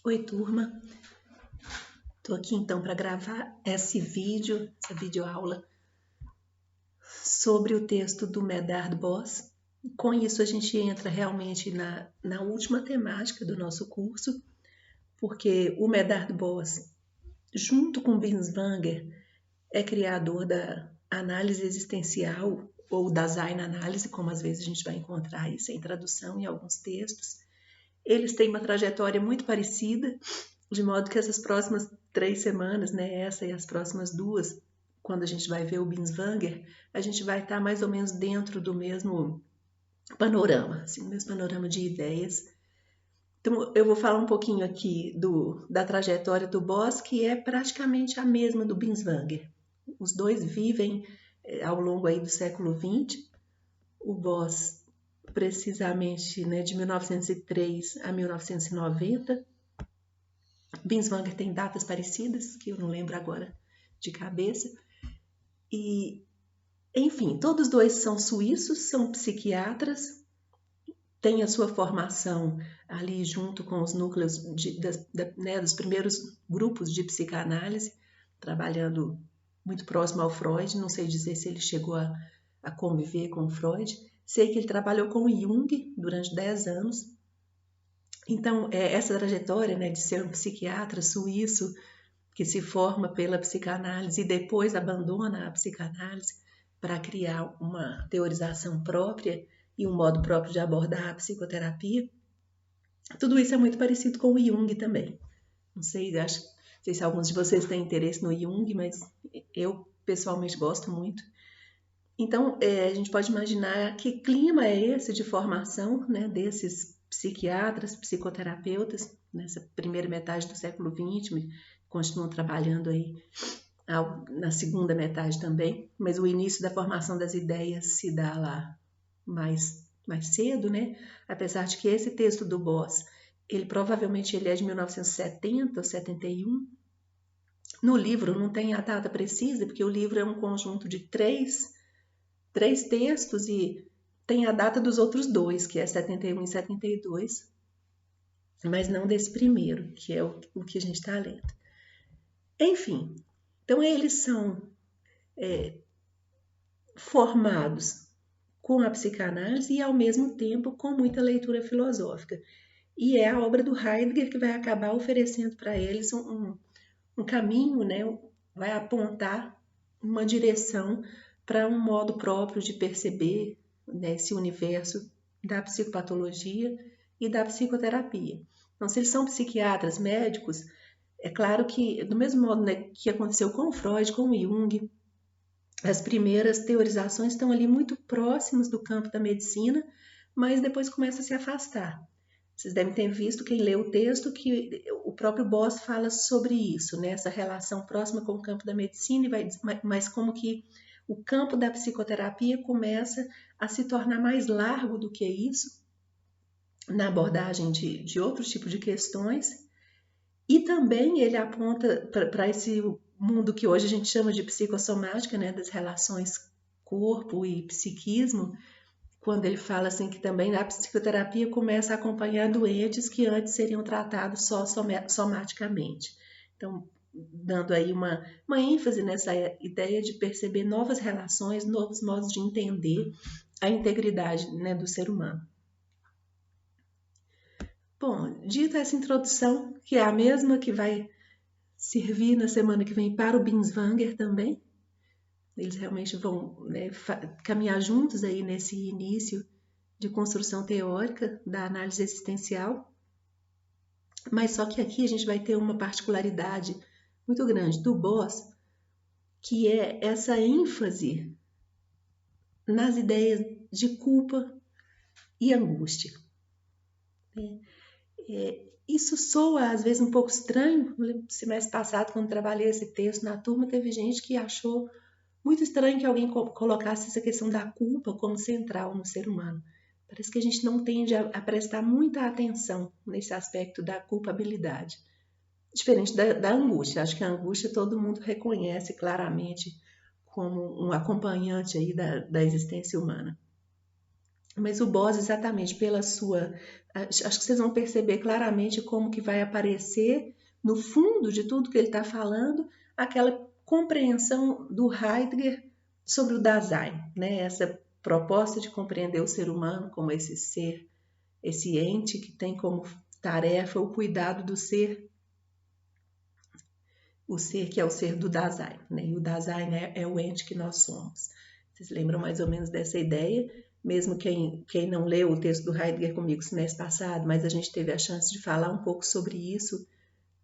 Oi, turma. Estou aqui então para gravar essa videoaula sobre o texto do Medard Boss. Com isso, a gente entra realmente na última temática do nosso curso, porque o Medard Boss, junto com Binswanger, é criador da análise existencial ou da Design Análise, como às vezes a gente vai encontrar isso em tradução em alguns textos. Eles têm uma trajetória muito parecida, de modo que essas próximas 3 semanas, né, essa e as próximas 2, quando a gente vai ver o Binswanger, a gente vai estar mais ou menos dentro do mesmo panorama, assim, o mesmo panorama de ideias. Então, eu vou falar um pouquinho aqui da trajetória do Boss, que é praticamente a mesma do Binswanger. Os dois vivem ao longo aí do século XX. O Boss, precisamente, né, de 1903 a 1990. Binswanger tem datas parecidas, que eu não lembro agora de cabeça. E, enfim, todos dois são suíços, são psiquiatras, têm a sua formação ali junto com os núcleos né, dos primeiros grupos de psicanálise, trabalhando muito próximo ao Freud. Não sei dizer se ele chegou a conviver com o Freud. Sei que ele trabalhou com o Jung durante 10 anos. Então, essa trajetória, né, de ser um psiquiatra suíço que se forma pela psicanálise e depois abandona a psicanálise para criar uma teorização própria e um modo próprio de abordar a psicoterapia. Tudo isso é muito parecido com o Jung também. Não sei se alguns de vocês têm interesse no Jung, mas eu pessoalmente gosto muito. Então, a gente pode imaginar que clima é esse de formação, né, desses psiquiatras, psicoterapeutas, nessa primeira metade do século XX, continuam trabalhando aí na segunda metade também, mas o início da formação das ideias se dá lá mais cedo, né? Apesar de que esse texto do Boss, ele provavelmente é de 1970 ou 71. No livro não tem a data precisa, porque o livro é um conjunto de três textos e tem a data dos outros dois, que é 71 e 72, mas não desse primeiro, que é o que a gente está lendo. Enfim, então eles são formados com a psicanálise e, ao mesmo tempo, com muita leitura filosófica. E é a obra do Heidegger que vai acabar oferecendo para eles um caminho, né? Vai apontar uma direção para um modo próprio de perceber, né, esse universo da psicopatologia e da psicoterapia. Então, se eles são psiquiatras, médicos, é claro que, do mesmo modo, né, que aconteceu com o Freud, com o Jung, as primeiras teorizações estão ali muito próximas do campo da medicina, mas depois começa a se afastar. Vocês devem ter visto, quem lê o texto, que o próprio Boss fala sobre isso, né? Essa relação próxima com o campo da medicina, mas como que o campo da psicoterapia começa a se tornar mais largo do que isso, na abordagem de outros tipos de questões. E também ele aponta para esse mundo que hoje a gente chama de psicossomática, né? Das relações corpo e psiquismo, quando ele fala assim que também a psicoterapia começa a acompanhar doentes que antes seriam tratados só somaticamente. Então, dando aí uma ênfase nessa ideia de perceber novas relações, novos modos de entender a integridade, né, do ser humano. Bom, dita essa introdução, que é a mesma que vai servir na semana que vem para o Binswanger também, eles realmente vão, né, caminhar juntos aí nesse início de construção teórica da análise existencial, mas só que aqui a gente vai ter uma particularidade muito grande do Boss, que é essa ênfase nas ideias de culpa e angústia. Isso soa às vezes um pouco estranho. No semestre passado, quando trabalhei esse texto na turma, teve gente que achou muito estranho que alguém colocasse essa questão da culpa como central no ser humano. Parece que a gente não tende a prestar muita atenção nesse aspecto da culpabilidade. Diferente da angústia. Acho que a angústia todo mundo reconhece claramente como um acompanhante aí da existência humana. Mas o boss, exatamente pela sua... Acho que vocês vão perceber claramente como que vai aparecer no fundo de tudo que ele está falando, aquela compreensão do Heidegger sobre o Dasein, né? Essa proposta de compreender o ser humano como esse ser, esse ente que tem como tarefa o cuidado do ser, o ser que é o ser do Dasein, né? E o Dasein é o ente que nós somos. Vocês lembram mais ou menos dessa ideia? Mesmo quem não leu o texto do Heidegger comigo semestre passado, mas a gente teve a chance de falar um pouco sobre isso,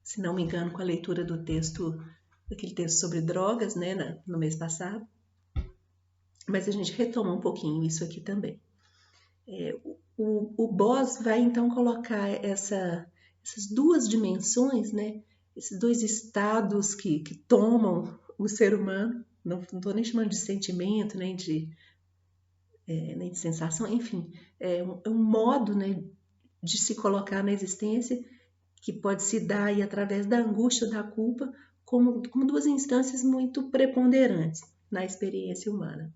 se não me engano, com a leitura do texto, daquele texto sobre drogas, né, no mês passado. Mas a gente retoma um pouquinho isso aqui também. O Boss vai então colocar essas duas dimensões, né, esses dois estados que tomam o ser humano, não estou nem chamando de sentimento, nem de sensação, enfim, é um modo, né, de se colocar na existência que pode se dar aí através da angústia ou da culpa como duas instâncias muito preponderantes na experiência humana.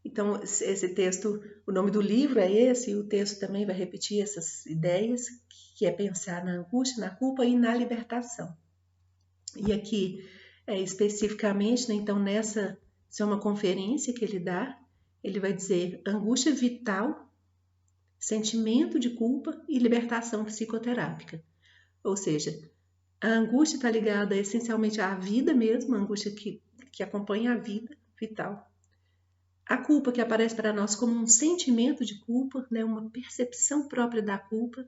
Então, esse texto, o nome do livro é esse, e o texto também vai repetir essas ideias, que é pensar na angústia, na culpa e na libertação. E aqui, especificamente, né, então, isso é uma conferência que ele dá, ele vai dizer angústia vital, sentimento de culpa e libertação psicoterápica. Ou seja, a angústia está ligada essencialmente à vida mesmo, a angústia que acompanha a vida vital. A culpa que aparece para nós como um sentimento de culpa, né, uma percepção própria da culpa.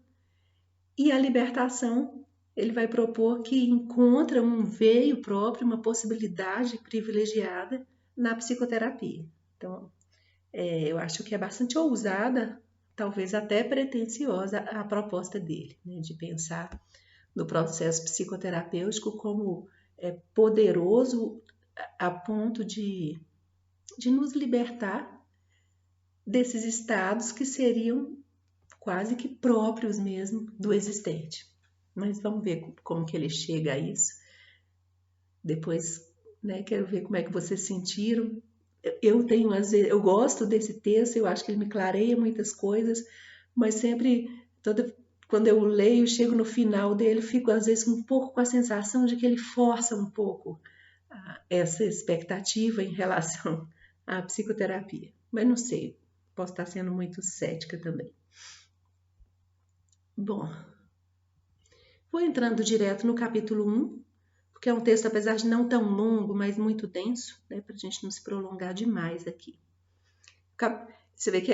E a libertação, ele vai propor que encontra um veio próprio, uma possibilidade privilegiada na psicoterapia. Então, eu acho que é bastante ousada, talvez até pretensiosa, a proposta dele, né, de pensar no processo psicoterapêutico como poderoso a ponto de nos libertar desses estados que seriam quase que próprios mesmo do existente. Mas vamos ver como que ele chega a isso. Depois, né, quero ver como é que vocês sentiram. Eu gosto desse texto, eu acho que ele me clareia muitas coisas, mas sempre, quando eu leio, chego no final dele, fico às vezes um pouco com a sensação de que ele força um pouco essa expectativa em relação à psicoterapia. Mas não sei, posso estar sendo muito cética também. Bom, vou entrando direto no capítulo 1, porque é um texto, apesar de não tão longo, mas muito denso, né, para a gente não se prolongar demais aqui. Você vê que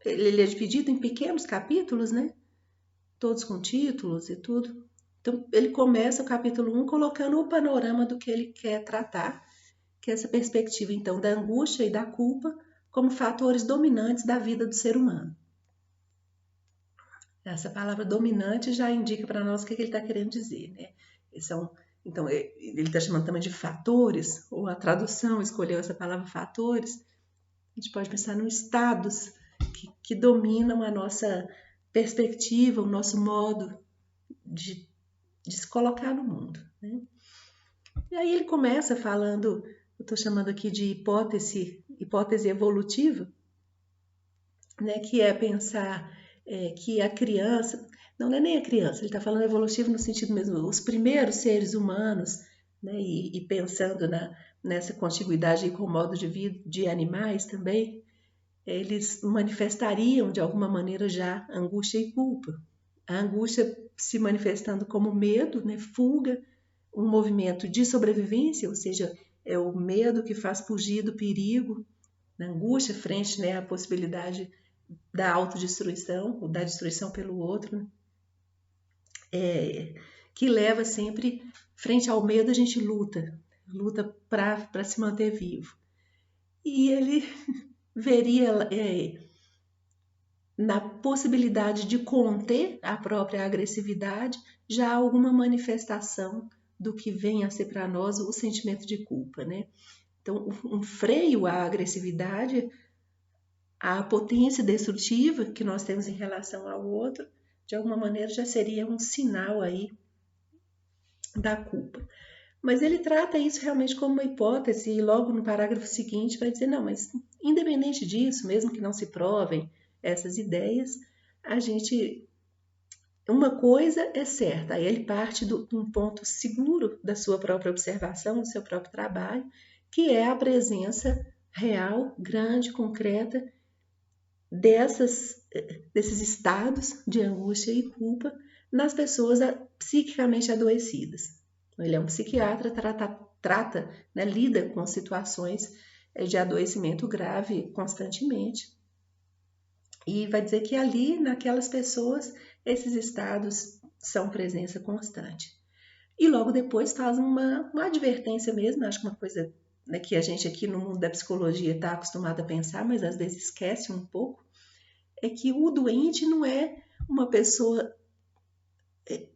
ele é dividido em pequenos capítulos, né? Todos com títulos e tudo. Então, ele começa o capítulo 1 colocando o panorama do que ele quer tratar, que é essa perspectiva, então, da angústia e da culpa como fatores dominantes da vida do ser humano. Essa palavra dominante já indica para nós o que ele está querendo dizer, né? Então, ele está chamando também de fatores, ou a tradução escolheu essa palavra fatores. A gente pode pensar em estados que dominam a nossa perspectiva, o nosso modo de se colocar no mundo, né? E aí ele começa falando, eu estou chamando aqui de hipótese evolutiva, né, que é pensar que a criança, não é nem a criança, ele está falando evolutivo no sentido mesmo, os primeiros seres humanos, né, e pensando nessa contiguidade com o modo de vida de animais também, eles manifestariam de alguma maneira já angústia e culpa. A angústia se manifestando como medo, né, fuga, um movimento de sobrevivência, ou seja, é o medo que faz fugir do perigo, na angústia frente, né, à possibilidade da autodestruição, ou da destruição pelo outro, que leva sempre, frente ao medo, a gente luta para se manter vivo. E ele veria na possibilidade de conter a própria agressividade já alguma manifestação do que vem a ser para nós o sentimento de culpa, né? Então, um freio à agressividade, à potência destrutiva que nós temos em relação ao outro, de alguma maneira já seria um sinal aí da culpa. Mas ele trata isso realmente como uma hipótese e logo no parágrafo seguinte vai dizer, não, mas independente disso, mesmo que não se provem essas ideias, a gente... Uma coisa é certa, aí ele parte de um ponto seguro da sua própria observação, do seu próprio trabalho, que é a presença real, grande, concreta, desses estados de angústia e culpa nas pessoas psiquicamente adoecidas. Ele é um psiquiatra, trata, né, lida com situações de adoecimento grave constantemente. E vai dizer que ali, naquelas pessoas, esses estados são presença constante. E logo depois faz uma advertência mesmo, acho que uma coisa, né, que a gente aqui no mundo da psicologia está acostumado a pensar, mas às vezes esquece um pouco, é que o doente não é uma pessoa,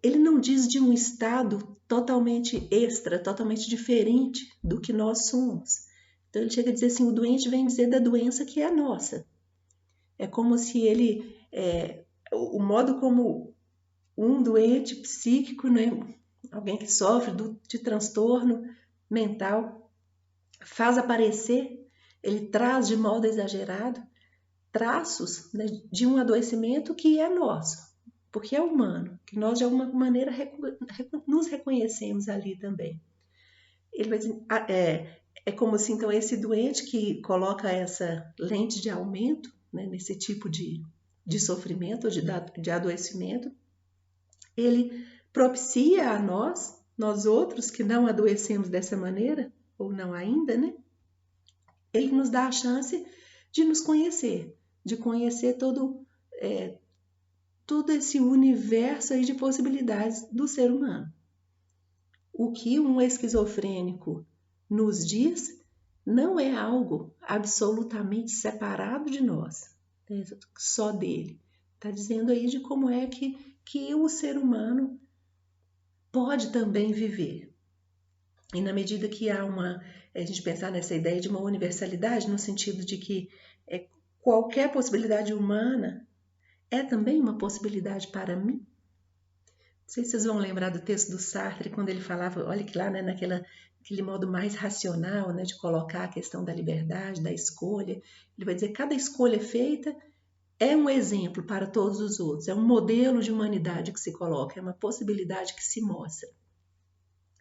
ele não diz de um estado totalmente extra, totalmente diferente do que nós somos. Então ele chega a dizer assim, o doente vem dizer da doença que é a nossa. É como se ele, o modo como um doente psíquico, né, alguém que sofre de transtorno mental, faz aparecer, ele traz de modo exagerado traços, né, de um adoecimento que é nosso, porque é humano, que nós de alguma maneira nos reconhecemos ali também. Ele vai dizer, é como se então esse doente que coloca essa lente de aumento, né, nesse tipo de sofrimento, de adoecimento, ele propicia a nós outros que não adoecemos dessa maneira, ou não ainda, né? Ele nos dá a chance de nos conhecer, de conhecer todo esse universo aí de possibilidades do ser humano. O que um esquizofrênico nos diz não é algo absolutamente separado de nós, só dele. Está dizendo aí de como é que o ser humano pode também viver. E na medida que há a gente pensar nessa ideia de uma universalidade, no sentido de que qualquer possibilidade humana é também uma possibilidade para mim. Não sei se vocês vão lembrar do texto do Sartre, quando ele falava, olha que lá, né, naquele modo mais racional, né, de colocar a questão da liberdade, da escolha, ele vai dizer que cada escolha feita é um exemplo para todos os outros, é um modelo de humanidade que se coloca, é uma possibilidade que se mostra.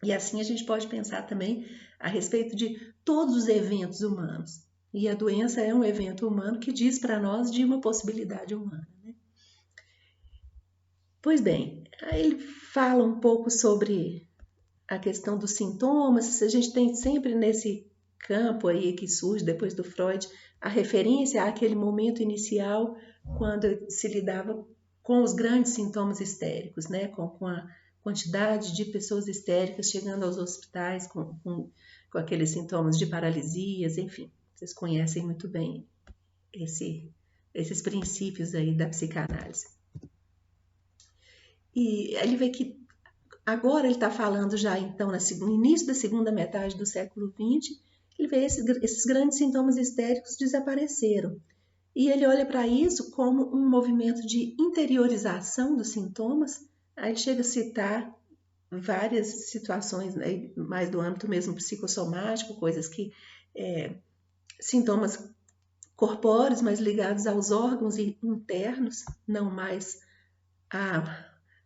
E assim a gente pode pensar também a respeito de todos os eventos humanos. E a doença é um evento humano que diz para nós de uma possibilidade humana, né? Pois bem, aí ele fala um pouco sobre a questão dos sintomas. A gente tem sempre nesse campo aí que surge depois do Freud a referência àquele momento inicial quando se lidava com os grandes sintomas histéricos, né? Com a quantidade de pessoas histéricas chegando aos hospitais com aqueles sintomas de paralisias, enfim, vocês conhecem muito bem esses princípios aí da psicanálise. E ele vê que agora ele está falando já então no início da segunda metade do século XX, ele vê esses grandes sintomas histéricos desapareceram. E ele olha para isso como um movimento de interiorização dos sintomas. Aí chega a citar várias situações, né, mais do âmbito mesmo psicossomático, coisas que sintomas corpóreos, mas ligados aos órgãos internos, não mais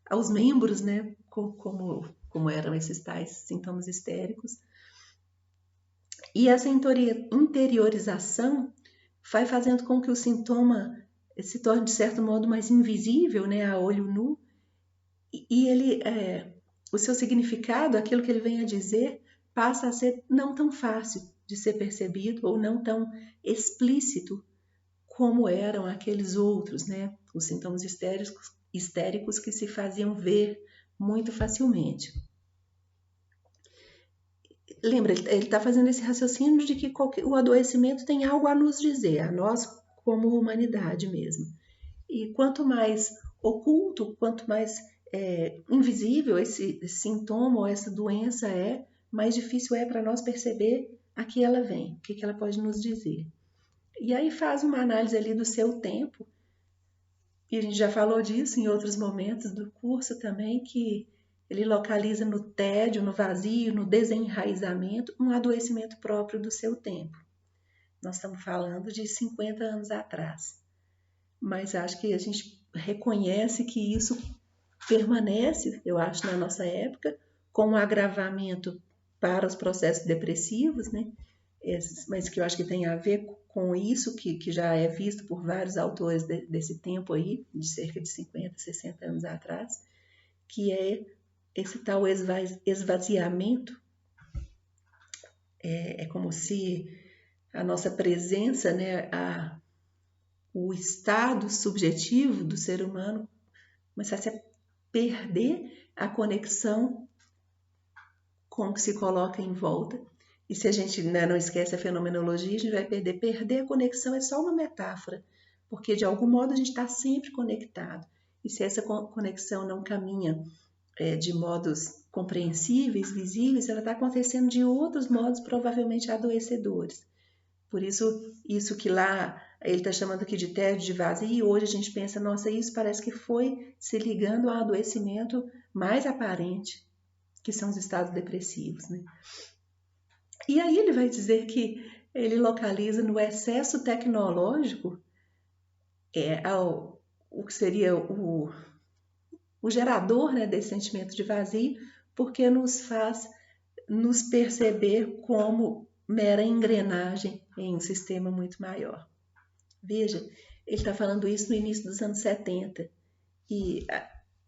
aos membros, né, como eram esses tais sintomas histéricos. E essa interiorização vai fazendo com que o sintoma se torne, de certo modo, mais invisível, né, a olho nu, e ele, o seu significado, aquilo que ele vem a dizer, passa a ser não tão fácil de ser percebido ou não tão explícito como eram aqueles outros, né, os sintomas histéricos que se faziam ver muito facilmente. Lembra, ele está fazendo esse raciocínio de que o adoecimento tem algo a nos dizer, a nós como humanidade mesmo. E quanto mais oculto, quanto mais invisível esse sintoma ou essa doença é, mais difícil é para nós perceber a que ela vem, o que ela pode nos dizer. E aí faz uma análise ali do seu tempo, e a gente já falou disso em outros momentos do curso também, que ele localiza no tédio, no vazio, no desenraizamento, um adoecimento próprio do seu tempo. Nós estamos falando de 50 anos atrás. Mas acho que a gente reconhece que isso permanece, eu acho, na nossa época, com um agravamento para os processos depressivos, né? Mas que eu acho que tem a ver com isso que já é visto por vários autores desse tempo aí, de cerca de 50, 60 anos atrás, que é esse tal esvaziamento. É como se a nossa presença, né, o estado subjetivo do ser humano começasse a perder a conexão com o que se coloca em volta. E se a gente, né, não esquece a fenomenologia, a gente vai perder a conexão é só uma metáfora, porque de algum modo a gente está sempre conectado. E se essa conexão não caminha de modos compreensíveis, visíveis, ela está acontecendo de outros modos provavelmente adoecedores. Por isso que lá ele está chamando aqui de tédio, de vazio, e hoje a gente pensa, nossa, isso parece que foi se ligando ao adoecimento mais aparente, que são os estados depressivos, né? E aí ele vai dizer que ele localiza no excesso tecnológico o que seria o gerador, né, desse sentimento de vazio, porque nos faz nos perceber como mera engrenagem em um sistema muito maior. Veja, ele está falando isso no início dos anos 70. E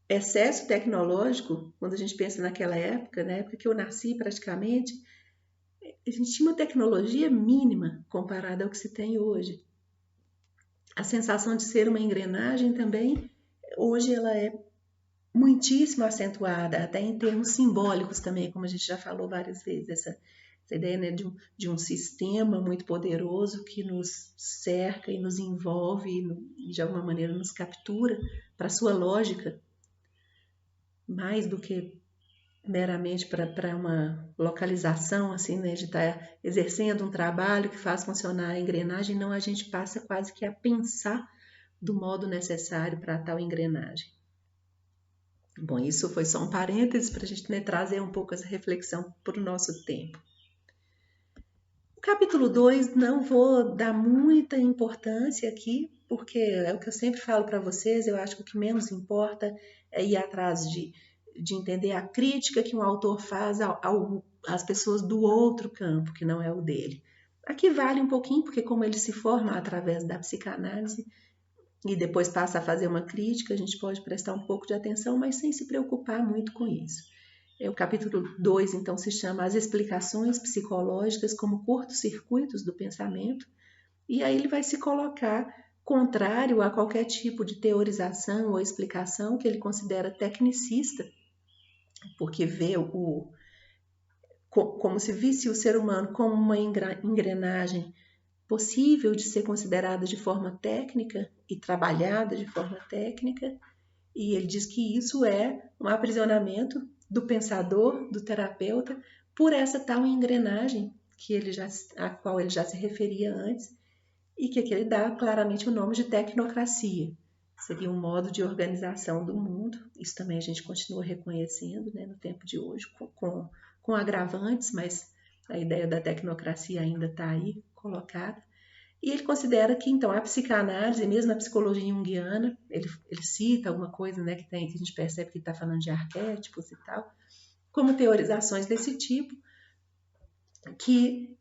excesso tecnológico, quando a gente pensa naquela época, na época que eu nasci praticamente, a gente tinha uma tecnologia mínima comparada ao que se tem hoje. A sensação de ser uma engrenagem também, hoje ela é muitíssimo acentuada, até em termos simbólicos também, como a gente já falou várias vezes, essa ideia, né, de um sistema muito poderoso que nos cerca e nos envolve e de alguma maneira nos captura para sua lógica, mais do que meramente para uma localização, assim, né, de estar exercendo um trabalho que faz funcionar a engrenagem, não, a gente passa quase que a pensar do modo necessário para tal engrenagem. Bom, isso foi só um parênteses para a gente, né, trazer um pouco essa reflexão para o nosso tempo. O capítulo 2 não vou dar muita importância aqui, porque é o que eu sempre falo para vocês, eu acho que o que menos importa é ir atrás de entender a crítica que um autor faz às pessoas do outro campo, que não é o dele. Aqui vale um pouquinho, porque como ele se forma através da psicanálise e depois passa a fazer uma crítica, a gente pode prestar um pouco de atenção, mas sem se preocupar muito com isso. O capítulo 2, então, se chama As Explicações Psicológicas como Curtos-Circuitos do Pensamento, e aí ele vai se colocar contrário a qualquer tipo de teorização ou explicação que ele considera tecnicista, porque vê como se visse o ser humano como uma engrenagem possível de ser considerada de forma técnica e trabalhada de forma técnica, e ele diz que isso é um aprisionamento do pensador, do terapeuta, por essa tal engrenagem a qual ele já se referia antes, e que aqui ele dá claramente o nome de tecnocracia. Seria um modo de organização do mundo. Isso também a gente continua reconhecendo, né, no tempo de hoje, com agravantes, mas a ideia da tecnocracia ainda está aí colocada. E ele considera que, então, a psicanálise, mesmo a psicologia junguiana, ele cita alguma coisa, né, que a gente percebe que está falando de arquétipos e tal, como teorizações desse tipo, que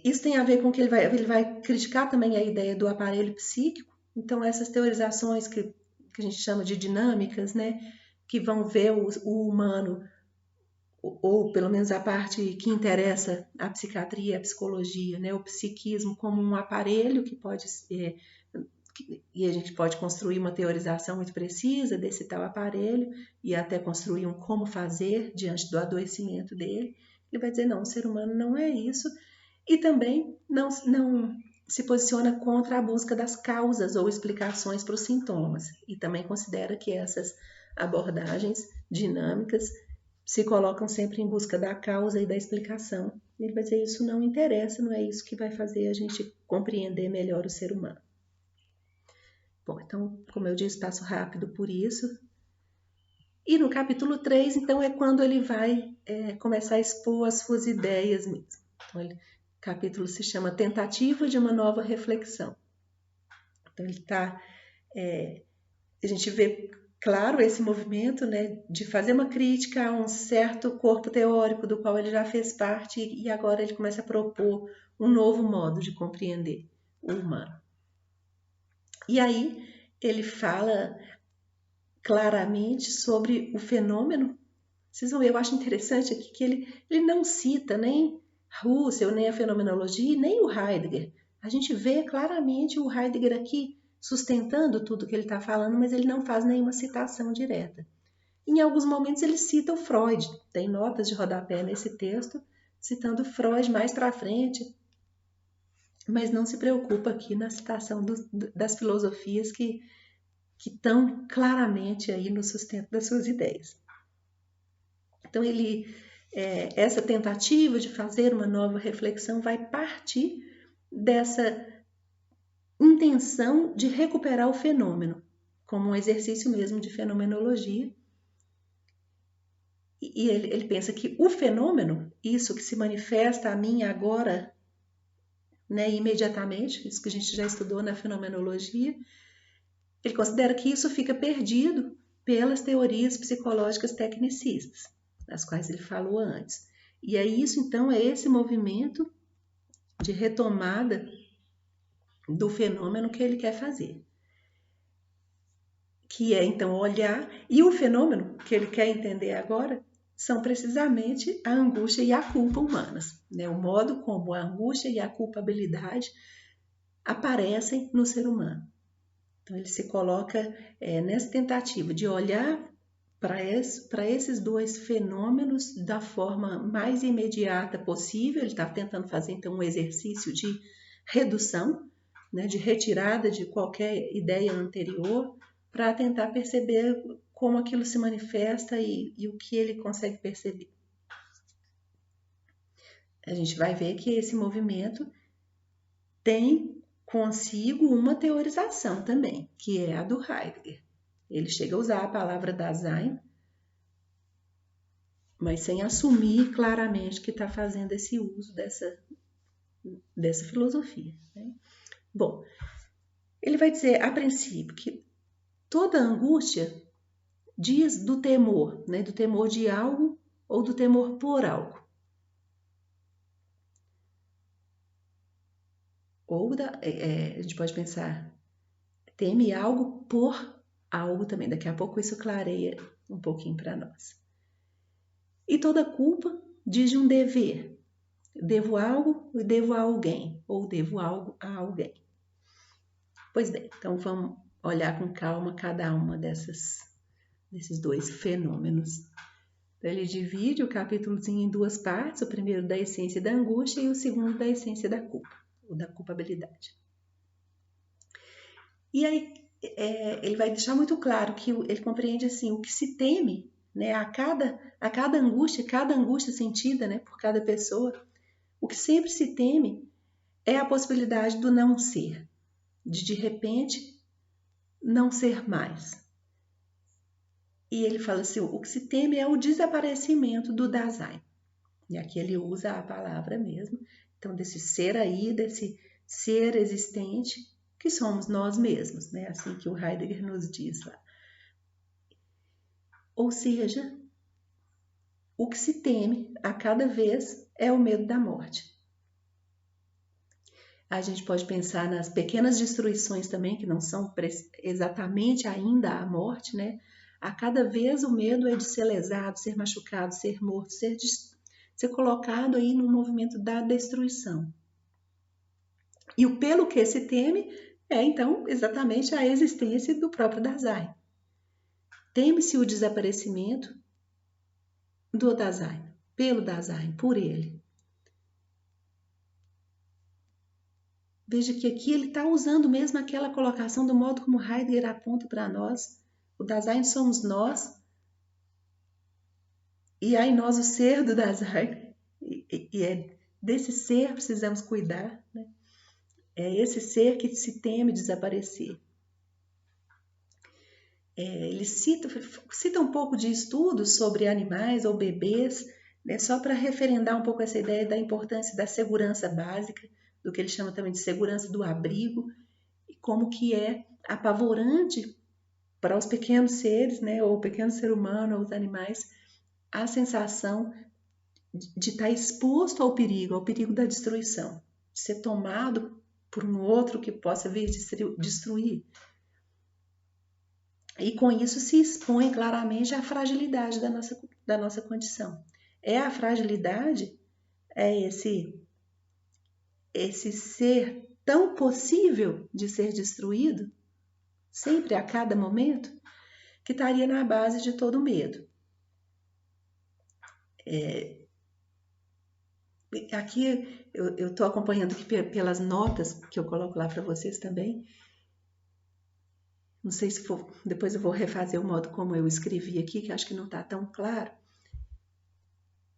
isso tem a ver com que ele vai criticar também a ideia do aparelho psíquico. Então, essas teorizações que a gente chama de dinâmicas, né, que vão ver o humano, ou pelo menos a parte que interessa a psiquiatria, a psicologia, né, o psiquismo como um aparelho que pode ser, e a gente pode construir uma teorização muito precisa desse tal aparelho e até construir um como fazer diante do adoecimento dele. Ele vai dizer, não, o ser humano não é isso, e também não se posiciona contra a busca das causas ou explicações para os sintomas, e também considera que essas abordagens dinâmicas se colocam sempre em busca da causa e da explicação. Ele vai dizer, isso não interessa, não é isso que vai fazer a gente compreender melhor o ser humano. Bom, então, como eu disse, passo rápido por isso. E no capítulo 3, então, é quando ele vai começar a expor as suas ideias mesmo. Então, o capítulo se chama Tentativa de uma Nova Reflexão. Então, ele está... a gente vê, claro, esse movimento, né, de fazer uma crítica a um certo corpo teórico do qual ele já fez parte e agora ele começa a propor um novo modo de compreender o humano. E aí ele fala claramente sobre o fenômeno. Vocês vão ver, eu acho interessante aqui que ele não cita nem Husserl, nem a fenomenologia, nem o Heidegger. A gente vê claramente o Heidegger aqui sustentando tudo que ele está falando, mas ele não faz nenhuma citação direta. Em alguns momentos ele cita o Freud, tem notas de rodapé nesse texto, citando Freud mais para frente, mas não se preocupa aqui na citação das filosofias que estão claramente aí no sustento das suas ideias. Então, essa tentativa de fazer uma nova reflexão vai partir dessa intenção de recuperar o fenômeno, como um exercício mesmo de fenomenologia. E ele pensa que o fenômeno, isso que se manifesta a mim agora, né, imediatamente, isso que a gente já estudou na fenomenologia, ele considera que isso fica perdido pelas teorias psicológicas tecnicistas, das quais ele falou antes. E é isso, então, é esse movimento de retomada do fenômeno que ele quer fazer. Que é, então, olhar, e o fenômeno que ele quer entender agora são precisamente a angústia e a culpa humanas, né? O modo como a angústia e a culpabilidade aparecem no ser humano. Então, ele se coloca nessa tentativa de olhar para esses dois fenômenos da forma mais imediata possível. Ele está tentando fazer, então, um exercício de redução, né, de retirada de qualquer ideia anterior, para tentar perceber como aquilo se manifesta e o que ele consegue perceber. A gente vai ver que esse movimento tem consigo uma teorização também, que é a do Heidegger. Ele chega a usar a palavra Dasein, mas sem assumir claramente que está fazendo esse uso dessa filosofia, né? Bom, ele vai dizer, a princípio, que toda angústia diz do temor, né? Do temor de algo ou do temor por algo. Ou a gente pode pensar, teme algo por algo também. Daqui a pouco isso clareia um pouquinho para nós. E toda culpa diz de um dever. Devo algo e devo a alguém, ou devo algo a alguém. Pois bem, então vamos olhar com calma cada uma desses dois fenômenos. Então, ele divide o capítulozinho em duas partes, o primeiro da essência da angústia e o segundo da essência da culpa, ou da culpabilidade. E aí ele vai deixar muito claro que ele compreende assim, o que se teme, né, a cada angústia sentida, né, por cada pessoa, o que sempre se teme é a possibilidade do não ser, de repente não ser mais. E ele fala assim, o que se teme é o desaparecimento do Dasein. E aqui ele usa a palavra mesmo, então desse ser aí, desse ser existente, que somos nós mesmos, né? Assim que o Heidegger nos diz lá. Ou seja, o que se teme a cada vez é o medo da morte. A gente pode pensar nas pequenas destruições também, que não são exatamente ainda a morte, né? A cada vez o medo é de ser lesado, ser machucado, ser morto, ser colocado aí no movimento da destruição. E o pelo que se teme é, então, exatamente a existência do próprio Dasein. Teme-se o desaparecimento do Dasein, pelo Dasein, por ele. Veja que aqui ele está usando mesmo aquela colocação do modo como Heidegger aponta para nós. O Dasein somos nós, e há em nós o ser do Dasein, e é desse ser precisamos cuidar, né? É esse ser que se teme desaparecer. ele cita um pouco de estudos sobre animais ou bebês, né, só para referendar um pouco essa ideia da importância da segurança básica, do que ele chama também de segurança do abrigo, e como que é apavorante para os pequenos seres, né, ou o pequeno ser humano, ou os animais, a sensação de estar exposto ao perigo da destruição, de ser tomado por um outro que possa vir destruir. E com isso se expõe claramente à fragilidade da nossa condição. É a fragilidade, é esse ser tão possível de ser destruído, sempre a cada momento, que estaria na base de todo medo. Aqui eu estou acompanhando aqui pelas notas que eu coloco lá para vocês também. Não sei se depois eu vou refazer o modo como eu escrevi aqui, que acho que não está tão claro.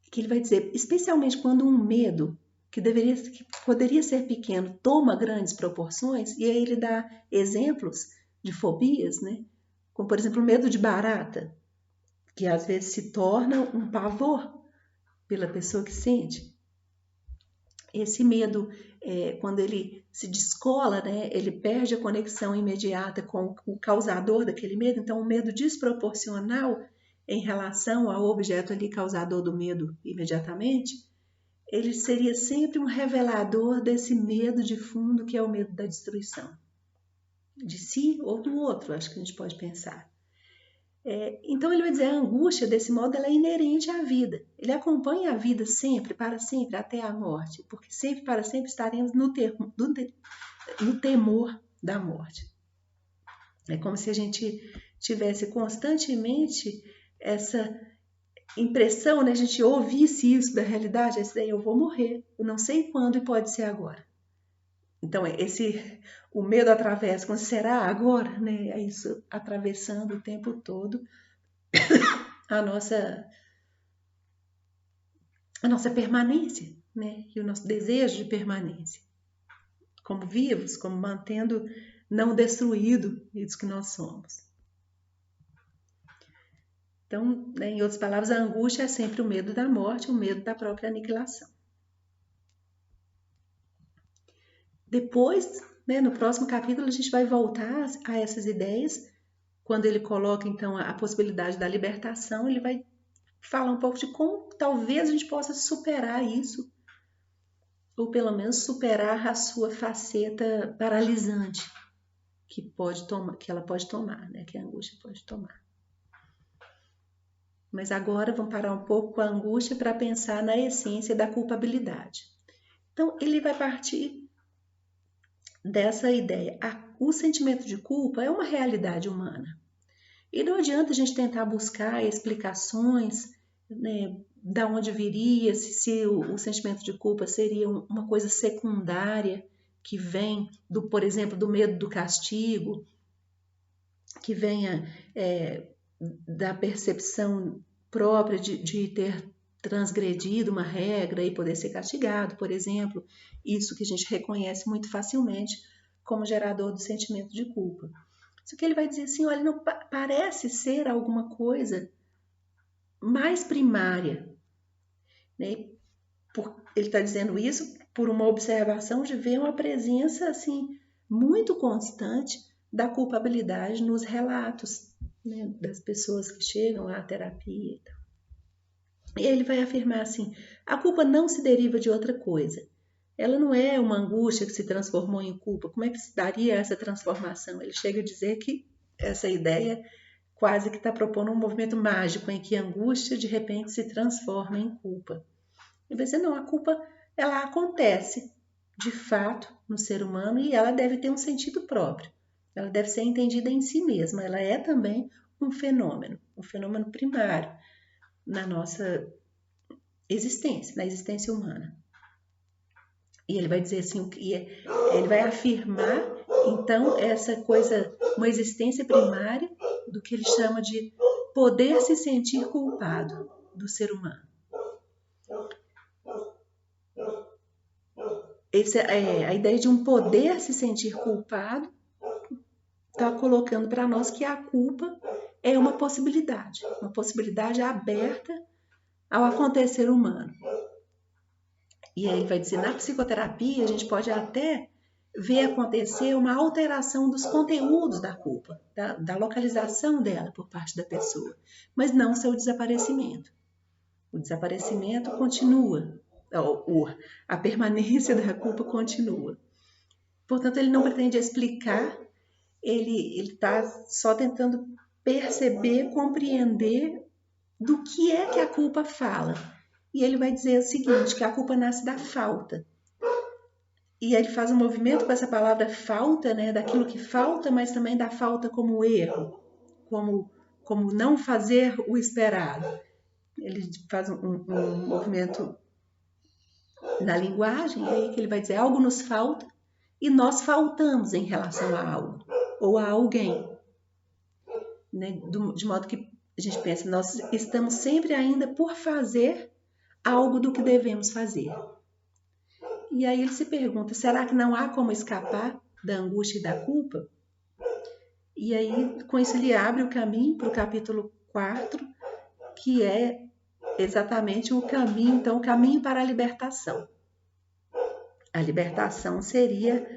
Que ele vai dizer, especialmente quando um medo que poderia ser pequeno toma grandes proporções, e aí ele dá exemplos de fobias, né? Como, por exemplo, o medo de barata, que às vezes se torna um pavor pela pessoa que sente. Esse medo, quando ele se descola, né, ele perde a conexão imediata com o causador daquele medo, então um medo desproporcional em relação ao objeto ali causador do medo imediatamente, ele seria sempre um revelador desse medo de fundo que é o medo da destruição, de si ou do outro, acho que a gente pode pensar. Então ele vai dizer, a angústia desse modo ela é inerente à vida. Ele acompanha a vida sempre, para sempre, até a morte, porque sempre, para sempre estaremos no temor da morte. É como se a gente tivesse constantemente essa impressão, né? A gente ouvisse isso da realidade, essa daí, eu vou morrer, eu não sei quando e pode ser agora. Então, o medo atravessa, quando será agora, né? É isso atravessando o tempo todo a nossa permanência, né? E o nosso desejo de permanência, como vivos, como mantendo não destruído isso que nós somos. Então, né, em outras palavras, a angústia é sempre o medo da morte, o medo da própria aniquilação. Depois, né, no próximo capítulo, a gente vai voltar a essas ideias. Quando ele coloca, então, a possibilidade da libertação, ele vai falar um pouco de como talvez a gente possa superar isso, ou pelo menos superar a sua faceta paralisante que ela pode tomar, né, que a angústia pode tomar. Mas agora vamos parar um pouco com a angústia para pensar na essência da culpabilidade. Então, ele vai partir dessa ideia. O sentimento de culpa é uma realidade humana. E não adianta a gente tentar buscar explicações, né, da onde viria, se o sentimento de culpa seria uma coisa secundária, que vem, por exemplo, do medo do castigo, que venha da percepção própria de ter transgredido uma regra e poder ser castigado, por exemplo, isso que a gente reconhece muito facilmente como gerador do sentimento de culpa. Só que ele vai dizer assim, olha, não parece ser alguma coisa mais primária, né? Ele está dizendo isso por uma observação de ver uma presença assim muito constante da culpabilidade nos relatos, né, das pessoas que chegam à terapia e tal. E ele vai afirmar assim, a culpa não se deriva de outra coisa. Ela não é uma angústia que se transformou em culpa. Como é que se daria essa transformação? Ele chega a dizer que essa ideia quase que está propondo um movimento mágico em que a angústia de repente se transforma em culpa. E vai dizer, não, a culpa ela acontece de fato no ser humano e ela deve ter um sentido próprio. Ela deve ser entendida em si mesma. Ela é também um fenômeno primário na nossa existência, na existência humana. E ele vai dizer assim, ele vai afirmar, então, essa coisa, uma existência primária do que ele chama de poder se sentir culpado do ser humano. A ideia de um poder se sentir culpado está colocando para nós que a culpa é uma possibilidade aberta ao acontecer humano. E aí ele vai dizer, na psicoterapia a gente pode até ver acontecer uma alteração dos conteúdos da culpa, da localização dela por parte da pessoa, mas não seu desaparecimento. O desaparecimento continua, a permanência da culpa continua. Portanto, ele não pretende explicar, ele está só tentando perceber, compreender do que é que a culpa fala. E ele vai dizer o seguinte, que a culpa nasce da falta. E ele faz um movimento com essa palavra falta, né, daquilo que falta, mas também da falta como erro, como não fazer o esperado. Ele faz um movimento na linguagem, aí que ele vai dizer algo nos falta e nós faltamos em relação a algo ou a alguém. Né? De modo que a gente pensa, nós estamos sempre ainda por fazer algo do que devemos fazer. E aí ele se pergunta, será que não há como escapar da angústia e da culpa? E aí, com isso, ele abre o caminho para o capítulo 4, que é exatamente o caminho, então, o caminho para a libertação. A libertação seria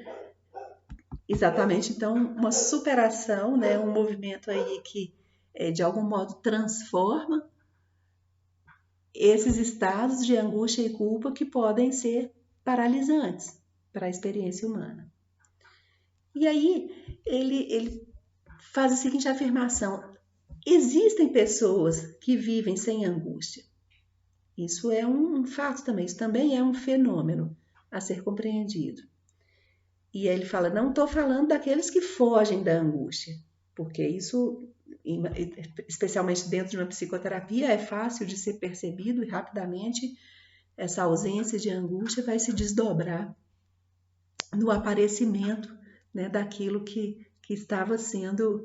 exatamente, então, uma superação, né? Um movimento aí que, de algum modo, transforma esses estados de angústia e culpa que podem ser paralisantes para a experiência humana. E aí, ele faz a seguinte afirmação, existem pessoas que vivem sem angústia. Isso é um fato também, isso também é um fenômeno a ser compreendido. E aí ele fala, não estou falando daqueles que fogem da angústia, porque isso, especialmente dentro de uma psicoterapia, é fácil de ser percebido e rapidamente essa ausência de angústia vai se desdobrar no aparecimento, né, daquilo que estava sendo,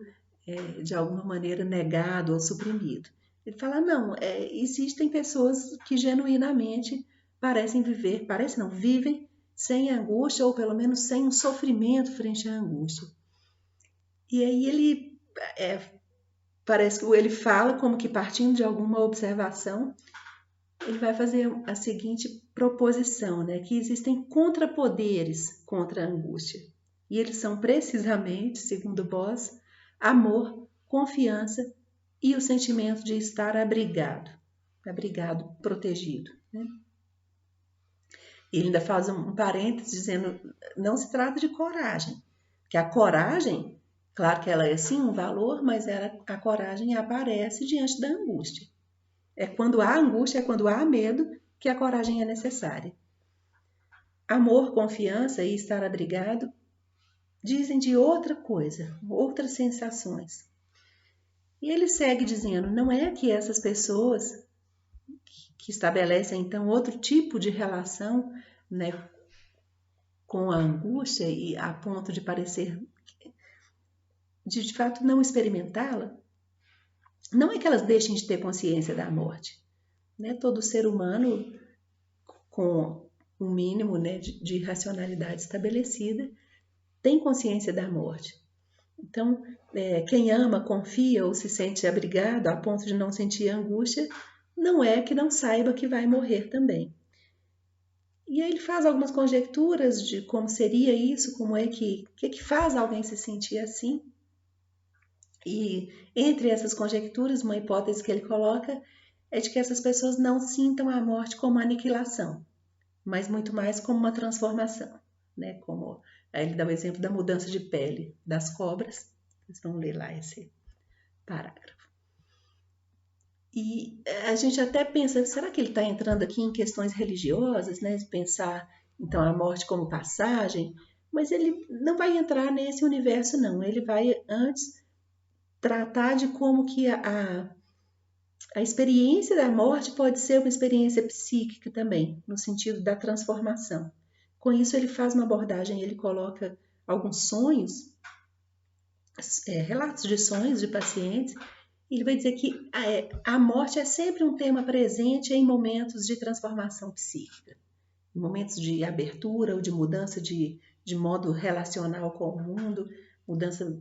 de alguma maneira, negado ou suprimido. Ele fala, não, existem pessoas que genuinamente vivem sem angústia, ou pelo menos sem um sofrimento frente à angústia. E aí ele, parece que ele fala como que partindo de alguma observação, ele vai fazer a seguinte proposição, né, que existem contrapoderes contra a angústia. E eles são precisamente, segundo Boss, amor, confiança e o sentimento de estar abrigado, protegido. Né? Ele ainda faz um parênteses dizendo, não se trata de coragem, que a coragem, claro que ela é sim um valor, mas a coragem aparece diante da angústia. É quando há angústia, é quando há medo que a coragem é necessária. Amor, confiança e estar abrigado dizem de outra coisa, outras sensações. E ele segue dizendo, não é que essas pessoas que estabelecem então outro tipo de relação, né, com a angústia e a ponto de parecer de fato não experimentá-la, não é que elas deixem de ter consciência da morte. Né? Todo ser humano com um mínimo, né, de racionalidade estabelecida tem consciência da morte. Então, quem ama, confia ou se sente abrigado a ponto de não sentir angústia, não é que não saiba que vai morrer também. E aí ele faz algumas conjecturas de como seria isso, como é que faz alguém se sentir assim. E entre essas conjecturas, uma hipótese que ele coloca é de que essas pessoas não sintam a morte como aniquilação, mas muito mais como uma transformação, né? Como aí ele dá o exemplo da mudança de pele das cobras. Vocês vão ler lá esse parágrafo. E a gente até pensa, será que ele está entrando aqui em questões religiosas, né? Pensar então a morte como passagem, mas ele não vai entrar nesse universo não. Ele vai antes tratar de como que a experiência da morte pode ser uma experiência psíquica também, no sentido da transformação. Com isso ele faz uma abordagem, ele coloca alguns sonhos, relatos de sonhos de pacientes. Ele vai dizer que a morte é sempre um tema presente em momentos de transformação psíquica, em momentos de abertura ou de mudança de modo relacional com o mundo, mudança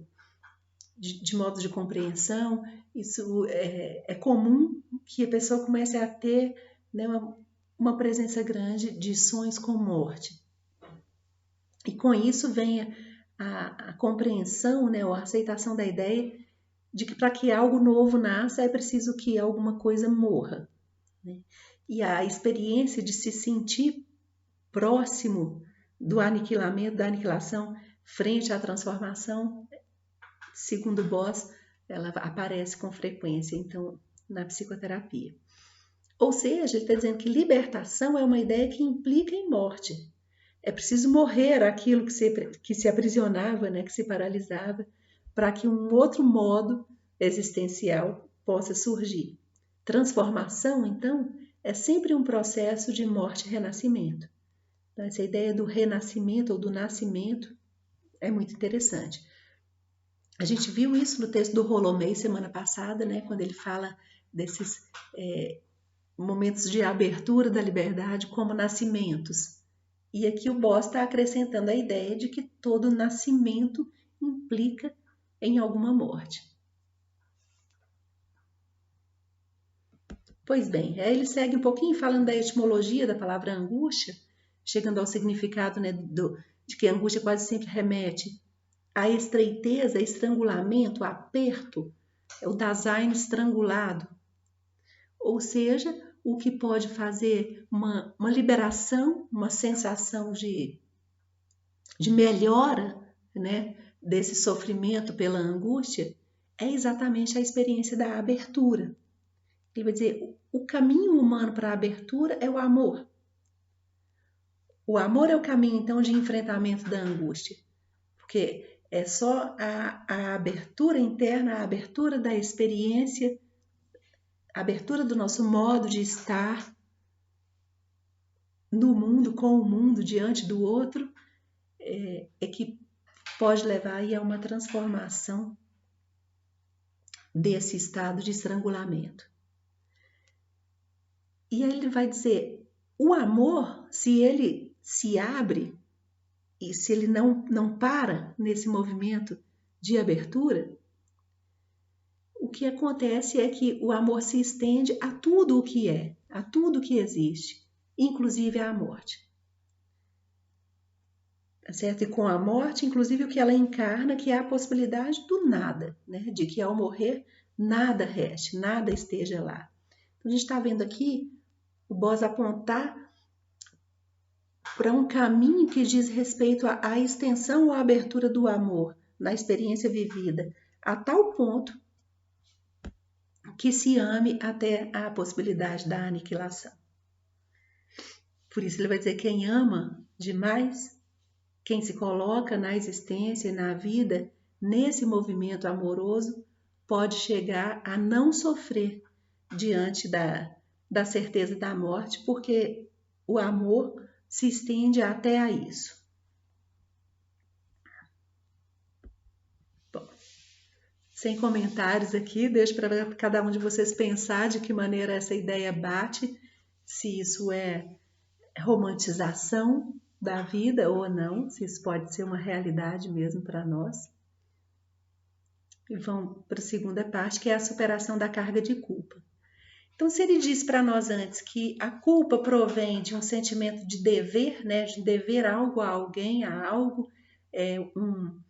de modos de compreensão, isso é comum que a pessoa comece a ter, né, uma presença grande de sonhos com morte. E com isso vem a compreensão, né, ou a aceitação da ideia de que para que algo novo nasça é preciso que alguma coisa morra, né? E a experiência de se sentir próximo do aniquilamento, da aniquilação, frente à transformação, segundo Boss, ela aparece com frequência, então, na psicoterapia. Ou seja, ele está dizendo que libertação é uma ideia que implica em morte. É preciso morrer aquilo que se aprisionava, né, que se paralisava, para que um outro modo existencial possa surgir. Transformação, então, é sempre um processo de morte e renascimento. Então, essa ideia do renascimento ou do nascimento é muito interessante. A gente viu isso no texto do Rolomei semana passada, né, quando ele fala desses momentos de abertura da liberdade como nascimentos. E aqui o Boss está acrescentando a ideia de que todo nascimento implica em alguma morte. Pois bem, aí ele segue um pouquinho falando da etimologia da palavra angústia, chegando ao significado, né, de que a angústia quase sempre remete à estreiteza, estrangulamento, aperto, é o Dasein estrangulado. Ou seja, o que pode fazer uma liberação, uma sensação de melhora, né, desse sofrimento pela angústia, é exatamente a experiência da abertura. Ele vai dizer, o caminho humano para a abertura é o amor. O amor é o caminho, então, de enfrentamento da angústia. Porque é só a abertura interna, a abertura da experiência, a abertura do nosso modo de estar no mundo, com o mundo, diante do outro, é que pode levar aí a uma transformação desse estado de estrangulamento. E aí ele vai dizer, o amor, se ele se abre e se ele não para nesse movimento de abertura, o que acontece é que o amor se estende a tudo o que é, a tudo o que existe, inclusive à morte. Tá certo? E com a morte, inclusive o que ela encarna, que é a possibilidade do nada, né? De que ao morrer nada reste, nada esteja lá. Então a gente está vendo aqui o Boss apontar para um caminho que diz respeito à extensão ou à abertura do amor na experiência vivida, a tal ponto que se ame até a possibilidade da aniquilação. Por isso ele vai dizer, quem ama demais, quem se coloca na existência e na vida, nesse movimento amoroso, pode chegar a não sofrer diante da certeza da morte, porque o amor se estende até a isso. Bom, sem comentários aqui, deixo para cada um de vocês pensar de que maneira essa ideia bate, se isso é romantização da vida ou não, se isso pode ser uma realidade mesmo para nós. E vamos para a segunda parte, que é a superação da carga de culpa. Então, se ele disse para nós antes que a culpa provém de um sentimento de dever, né, de dever algo a alguém, a algo, um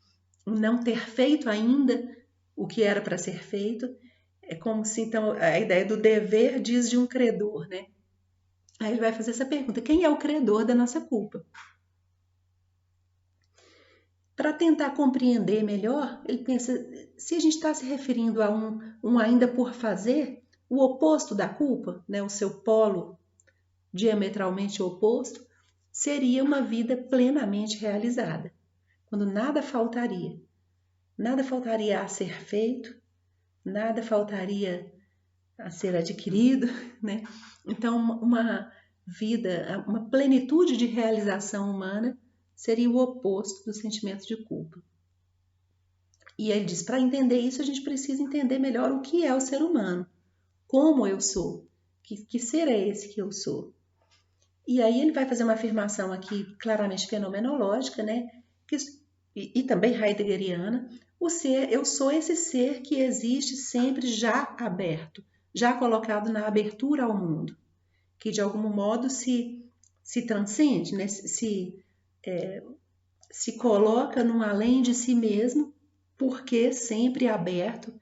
não ter feito ainda o que era para ser feito, é como se então a ideia do dever diz de um credor, né? Aí ele vai fazer essa pergunta, quem é o credor da nossa culpa? Para tentar compreender melhor, ele pensa, se a gente está se referindo a um ainda por fazer, o oposto da culpa, né, o seu polo diametralmente oposto, seria uma vida plenamente realizada, quando nada faltaria a ser feito, nada faltaria a ser adquirido, né? Então, uma vida, uma plenitude de realização humana seria o oposto do sentimento de culpa. E ele diz, para entender isso, a gente precisa entender melhor o que é o ser humano, como eu sou, que ser é esse que eu sou. E aí ele vai fazer uma afirmação aqui claramente fenomenológica, né? E também heideggeriana, eu sou esse ser que existe sempre já aberto, já colocado na abertura ao mundo, que de algum modo se transcende, né? Se coloca num além de si mesmo, porque sempre aberto,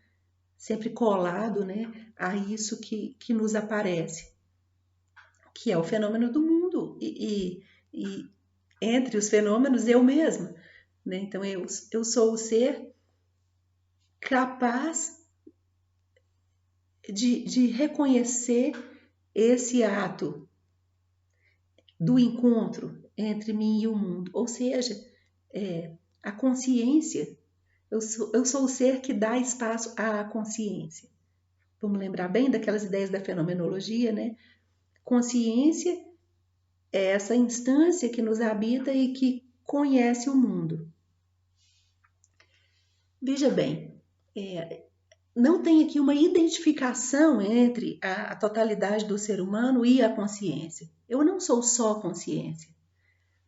sempre colado, né, a isso que nos aparece, que é o fenômeno do mundo, e entre os fenômenos eu mesma, né? Então eu sou o ser capaz de reconhecer esse ato do encontro entre mim e o mundo, ou seja, a consciência. Eu sou o ser que dá espaço à consciência. Vamos lembrar bem daquelas ideias da fenomenologia, né? Consciência é essa instância que nos habita e que conhece o mundo. Veja bem, não tem aqui uma identificação entre a totalidade do ser humano e a consciência. Eu não sou só consciência,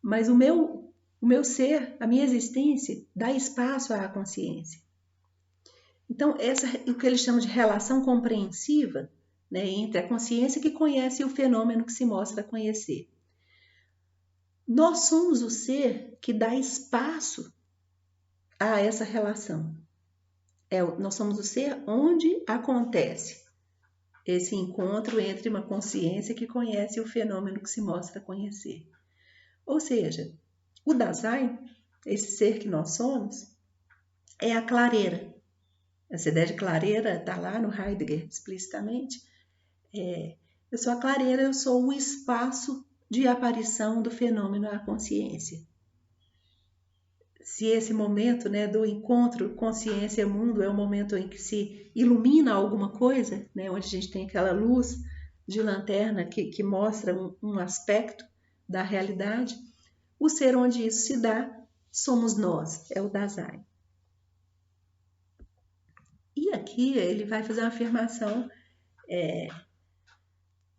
mas o meu ser, a minha existência, dá espaço à consciência. Então, essa o que eles chamam de relação compreensiva, né, entre a consciência que conhece e o fenômeno que se mostra conhecer. Nós somos o ser que dá espaço a essa relação. Nós somos o ser onde acontece esse encontro entre uma consciência que conhece e o fenômeno que se mostra conhecer. Ou seja, o Dasein, esse ser que nós somos, é a clareira. Essa ideia de clareira está lá no Heidegger explicitamente. Eu sou a clareira, eu sou o espaço de aparição do fenômeno à consciência. Se esse momento, né, do encontro consciência-mundo é o momento em que se ilumina alguma coisa, né, onde a gente tem aquela luz de lanterna que mostra um aspecto da realidade, o ser onde isso se dá somos nós, é o Dasein. E aqui ele vai fazer uma afirmação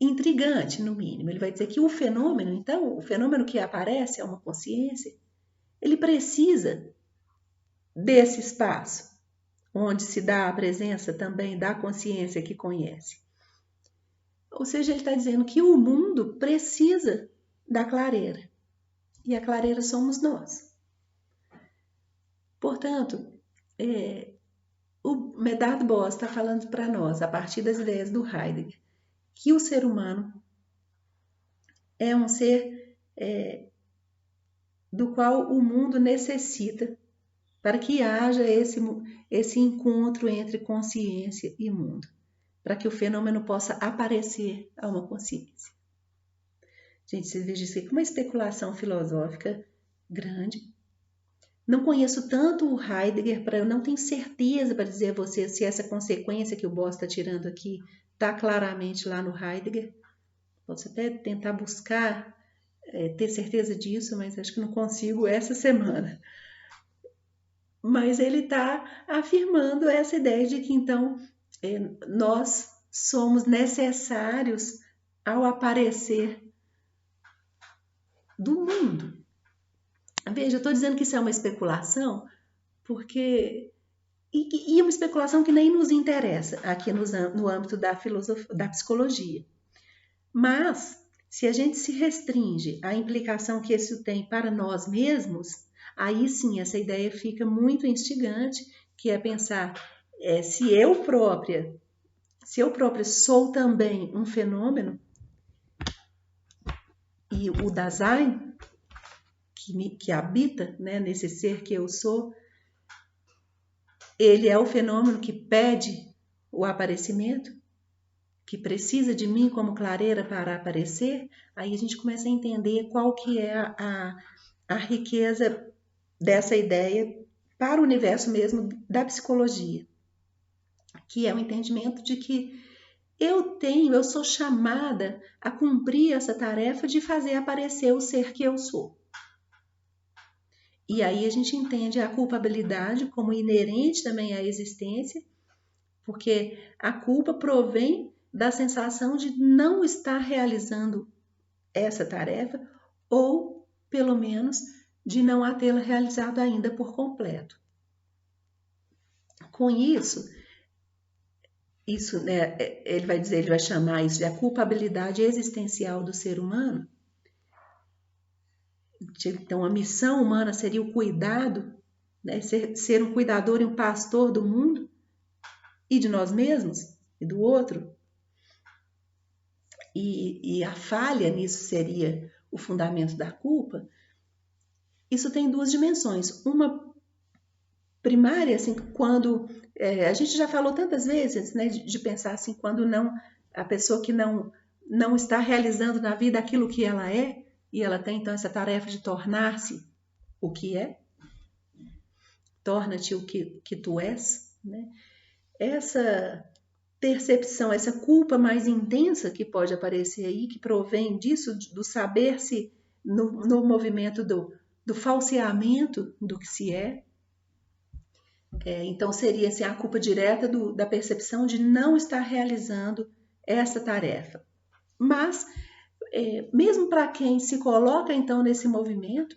intrigante, no mínimo. Ele vai dizer que o fenômeno, então, o fenômeno que aparece é uma consciência, ele precisa desse espaço, onde se dá a presença também da consciência que conhece. Ou seja, ele está dizendo que o mundo precisa da clareira, e a clareira somos nós. Portanto, o Medard Boas está falando para nós, a partir das ideias do Heidegger, que o ser humano é um ser do qual o mundo necessita para que haja esse encontro entre consciência e mundo, para que o fenômeno possa aparecer a uma consciência. Gente, vocês vejam isso aqui como uma especulação filosófica grande. Não conheço tanto o Heidegger, eu não tenho certeza para dizer a você se essa consequência que o Boss está tirando aqui está claramente lá no Heidegger. Posso até tentar buscar, ter certeza disso, mas acho que não consigo essa semana. Mas ele está afirmando essa ideia de que, então, nós somos necessários ao aparecer do mundo. Veja, eu estou dizendo que isso é uma especulação, porque... E uma especulação que nem nos interessa aqui no âmbito da psicologia. Mas, se a gente se restringe à implicação que isso tem para nós mesmos, aí sim essa ideia fica muito instigante, que é pensar, se eu própria sou também um fenômeno, e o Dasein, que habita, né, nesse ser que eu sou, ele é o fenômeno que pede o aparecimento, que precisa de mim como clareira para aparecer, aí a gente começa a entender qual que é a riqueza dessa ideia para o universo mesmo da psicologia, que é o entendimento de que eu sou chamada a cumprir essa tarefa de fazer aparecer o ser que eu sou. E aí a gente entende a culpabilidade como inerente também à existência, porque a culpa provém da sensação de não estar realizando essa tarefa, ou, pelo menos, de não a tê-la realizado ainda por completo. Com isso, né, ele vai chamar isso de a culpabilidade existencial do ser humano. Então, a missão humana seria o cuidado, né, ser um cuidador e um pastor do mundo e de nós mesmos e do outro. E a falha nisso seria o fundamento da culpa. Isso tem duas dimensões. Uma primária, assim, quando a gente já falou tantas vezes, né, de pensar assim, quando não a pessoa que não está realizando na vida aquilo que ela é, e ela tem então essa tarefa de tornar-se o que é, torna-te o que tu és, né? Essa percepção, essa culpa mais intensa que pode aparecer aí, que provém disso, do saber-se no movimento do falseamento do que se é. Então seria assim, a culpa direta da percepção de não estar realizando essa tarefa. Mas, mesmo para quem se coloca então nesse movimento,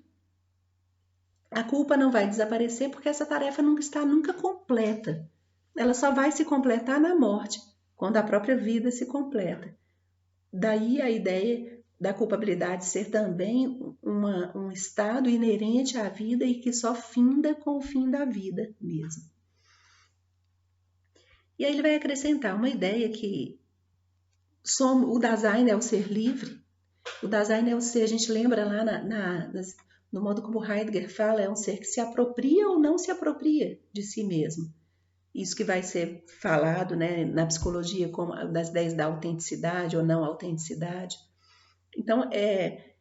a culpa não vai desaparecer porque essa tarefa nunca está completa. Ela só vai se completar na morte, quando a própria vida se completa. Daí a ideia da culpabilidade ser também um estado inerente à vida e que só finda com o fim da vida mesmo. E aí ele vai acrescentar uma ideia que o Dasein é o ser livre. O Dasein é o ser, a gente lembra lá no modo como Heidegger fala, é um ser que se apropria ou não se apropria de si mesmo. Isso que vai ser falado, né, na psicologia como das ideias da autenticidade ou não autenticidade. Então, é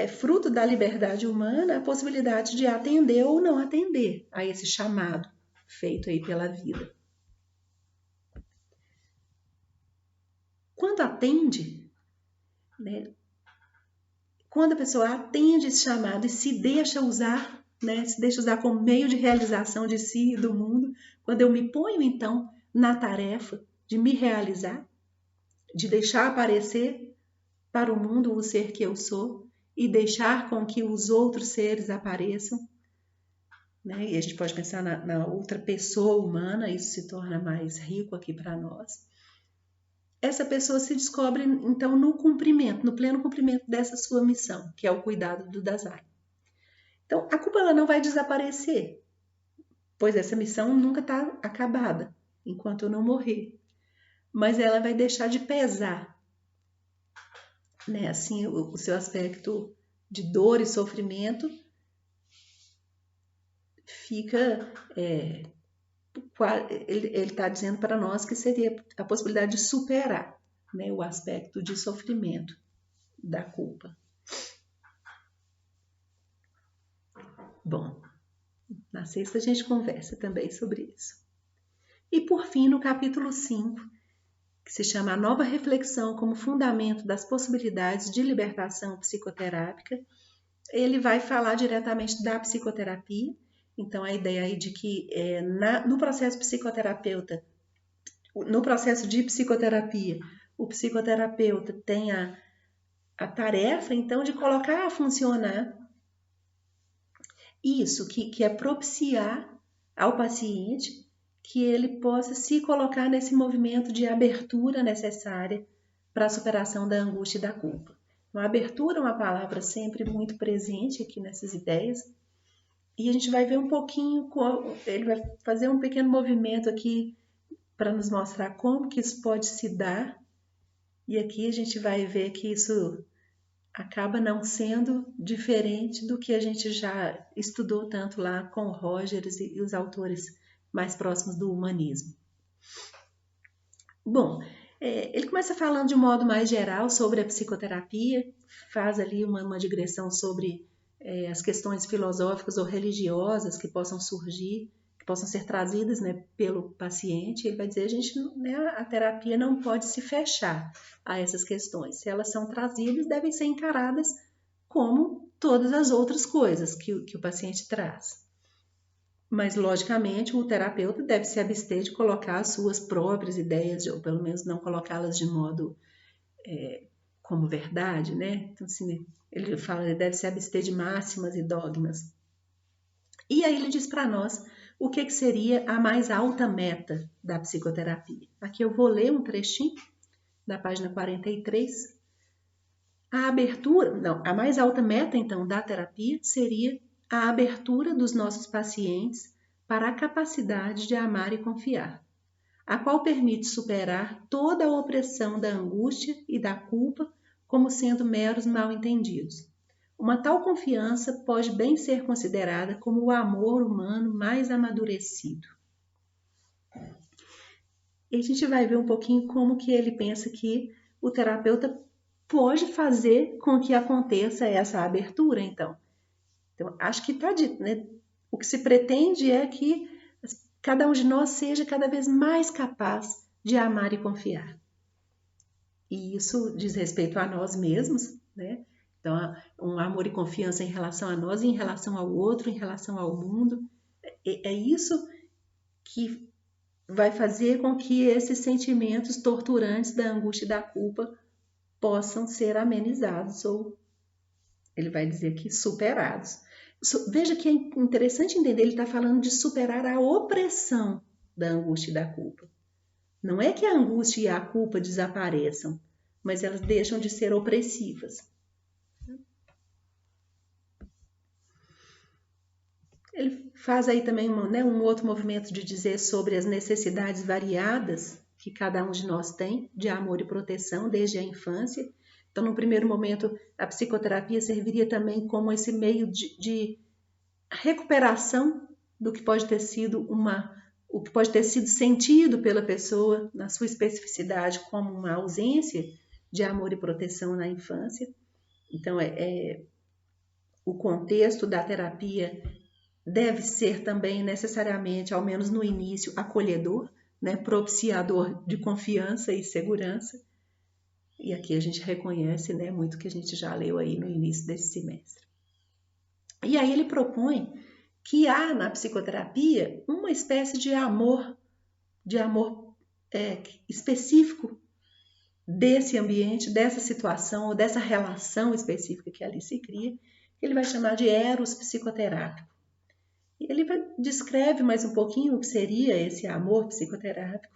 fruto da liberdade humana a possibilidade de atender ou não atender a esse chamado feito aí pela vida. Quando atende, né, quando a pessoa atende esse chamado e se deixa usar, né, se deixa usar como meio de realização de si e do mundo, quando eu me ponho então na tarefa de me realizar, de deixar aparecer para o mundo o ser que eu sou e deixar com que os outros seres apareçam, né? E a gente pode pensar na outra pessoa humana, isso se torna mais rico aqui para nós. Essa pessoa se descobre, então, no pleno cumprimento dessa sua missão, que é o cuidado do Dasein. Então, a culpa ela não vai desaparecer, pois essa missão nunca está acabada, enquanto eu não morrer. Mas ela vai deixar de pesar, né? Assim, o seu aspecto de dor e sofrimento fica... ele está dizendo para nós que seria a possibilidade de superar, né, o aspecto de sofrimento da culpa. Bom, na sexta a gente conversa também sobre isso. E por fim, no capítulo 5, que se chama A Nova Reflexão como Fundamento das Possibilidades de Libertação Psicoterápica, ele vai falar diretamente da psicoterapia. Então, a ideia aí de que no processo de psicoterapia, o psicoterapeuta tem a tarefa, então, de colocar a funcionar isso, que é propiciar ao paciente que ele possa se colocar nesse movimento de abertura necessária para a superação da angústia e da culpa. Então, a abertura é uma palavra sempre muito presente aqui nessas ideias, e a gente vai ver um pouquinho, ele vai fazer um pequeno movimento aqui para nos mostrar como que isso pode se dar, e aqui a gente vai ver que isso acaba não sendo diferente do que a gente já estudou tanto lá com Rogers e os autores mais próximos do humanismo. Bom, ele começa falando de um modo mais geral sobre a psicoterapia, faz ali uma digressão sobre as questões filosóficas ou religiosas que possam surgir, que possam ser trazidas, né, pelo paciente. Ele vai dizer, a terapia não pode se fechar a essas questões. Se elas são trazidas, devem ser encaradas como todas as outras coisas que o paciente traz. Mas, logicamente, o terapeuta deve se abster de colocar as suas próprias ideias, ou pelo menos não colocá-las de modo como verdade, né? Então, assim, ele deve se abster de máximas e dogmas. E aí ele diz para nós o que seria a mais alta meta da psicoterapia. Aqui eu vou ler um trechinho da página 43. A mais alta meta, então, da terapia seria a abertura dos nossos pacientes para a capacidade de amar e confiar, a qual permite superar toda a opressão da angústia e da culpa como sendo meros mal-entendidos. Uma tal confiança pode bem ser considerada como o amor humano mais amadurecido. E a gente vai ver um pouquinho como que ele pensa que o terapeuta pode fazer com que aconteça essa abertura, então. Então, acho que está dito, né? O que se pretende é que cada um de nós seja cada vez mais capaz de amar e confiar. E isso diz respeito a nós mesmos, né? Então, um amor e confiança em relação a nós, em relação ao outro, em relação ao mundo. É isso que vai fazer com que esses sentimentos torturantes da angústia e da culpa possam ser amenizados, ou ele vai dizer que superados. Veja que é interessante entender, ele está falando de superar a opressão da angústia e da culpa. Não é que a angústia e a culpa desapareçam, mas elas deixam de ser opressivas. Ele faz aí também um outro movimento de dizer sobre as necessidades variadas que cada um de nós tem de amor e proteção desde a infância. Então, no primeiro momento, a psicoterapia serviria também como esse meio de recuperação do que pode ter sido o que pode ter sido sentido pela pessoa na sua especificidade como uma ausência de amor e proteção na infância. Então, o contexto da terapia deve ser também necessariamente, ao menos no início, acolhedor, né? Propiciador de confiança e segurança. E aqui a gente reconhece, né, muito que a gente já leu aí no início desse semestre. E aí ele propõe que há na psicoterapia uma espécie de amor específico desse ambiente, dessa situação ou dessa relação específica que ali se cria, que ele vai chamar de eros psicoterápico. E ele descreve mais um pouquinho o que seria esse amor psicoterápico.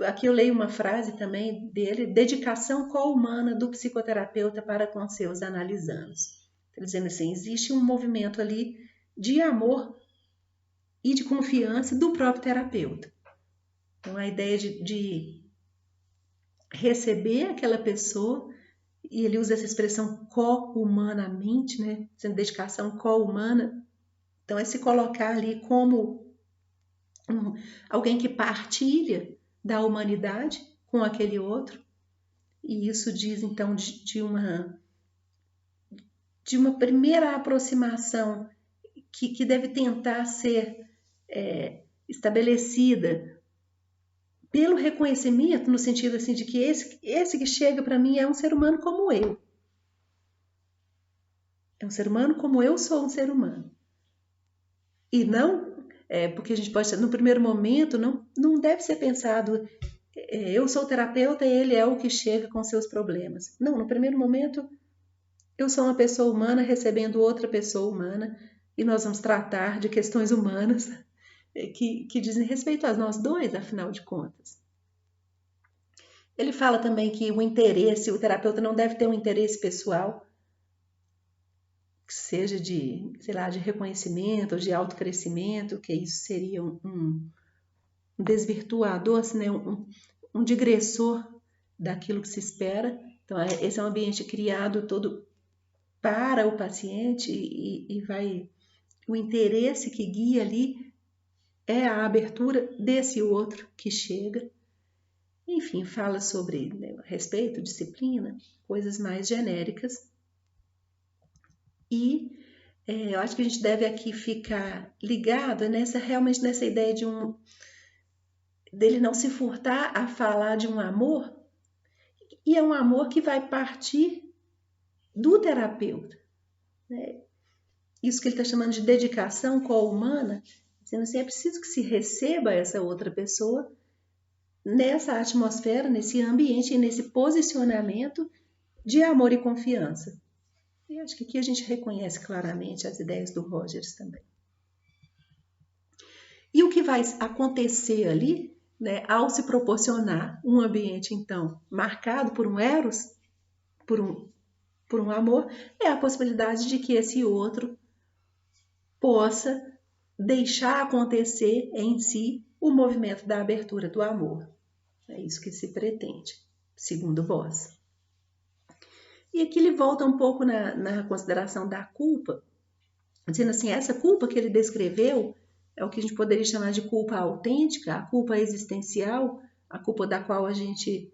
Aqui eu leio uma frase também dele: dedicação co-humana do psicoterapeuta para com seus analisandos. Ele dizendo assim, existe um movimento ali de amor e de confiança do próprio terapeuta. Então, a ideia de receber aquela pessoa, e ele usa essa expressão co-humanamente, né? Sendo dedicação co-humana. Então, é se colocar ali como alguém que partilha da humanidade com aquele outro. E isso diz, então, de uma primeira aproximação que deve tentar ser estabelecida pelo reconhecimento, no sentido assim, de que esse que chega para mim é um ser humano como eu. É um ser humano como eu sou um ser humano. E não, porque a gente pode, no primeiro momento, não deve ser pensado, eu sou o terapeuta e ele é o que chega com seus problemas. Não, no primeiro momento, eu sou uma pessoa humana recebendo outra pessoa humana e nós vamos tratar de questões humanas que dizem respeito a nós dois, afinal de contas. Ele fala também que o terapeuta não deve ter um interesse pessoal, que seja de reconhecimento ou de autocrescimento, que isso seria um desvirtuador, assim, né? um digressor daquilo que se espera. Então, esse é um ambiente criado todo para o paciente o interesse que guia ali é a abertura desse outro que chega. Enfim, fala sobre respeito, disciplina, coisas mais genéricas. E eu acho que a gente deve aqui ficar ligado realmente nessa ideia dele não se furtar a falar de um amor, e é um amor que vai partir do terapeuta. Né? Isso que ele está chamando de dedicação co-humana, dizendo assim, é preciso que se receba essa outra pessoa nessa atmosfera, nesse ambiente e nesse posicionamento de amor e confiança. E acho que aqui a gente reconhece claramente as ideias do Rogers também. E o que vai acontecer ali, né, ao se proporcionar um ambiente, então, marcado por um eros, por um amor, é a possibilidade de que esse outro possa deixar acontecer em si o movimento da abertura do amor. É isso que se pretende, segundo Boss. E aqui ele volta um pouco na consideração da culpa, dizendo assim, essa culpa que ele descreveu é o que a gente poderia chamar de culpa autêntica, a culpa existencial, a culpa da qual a gente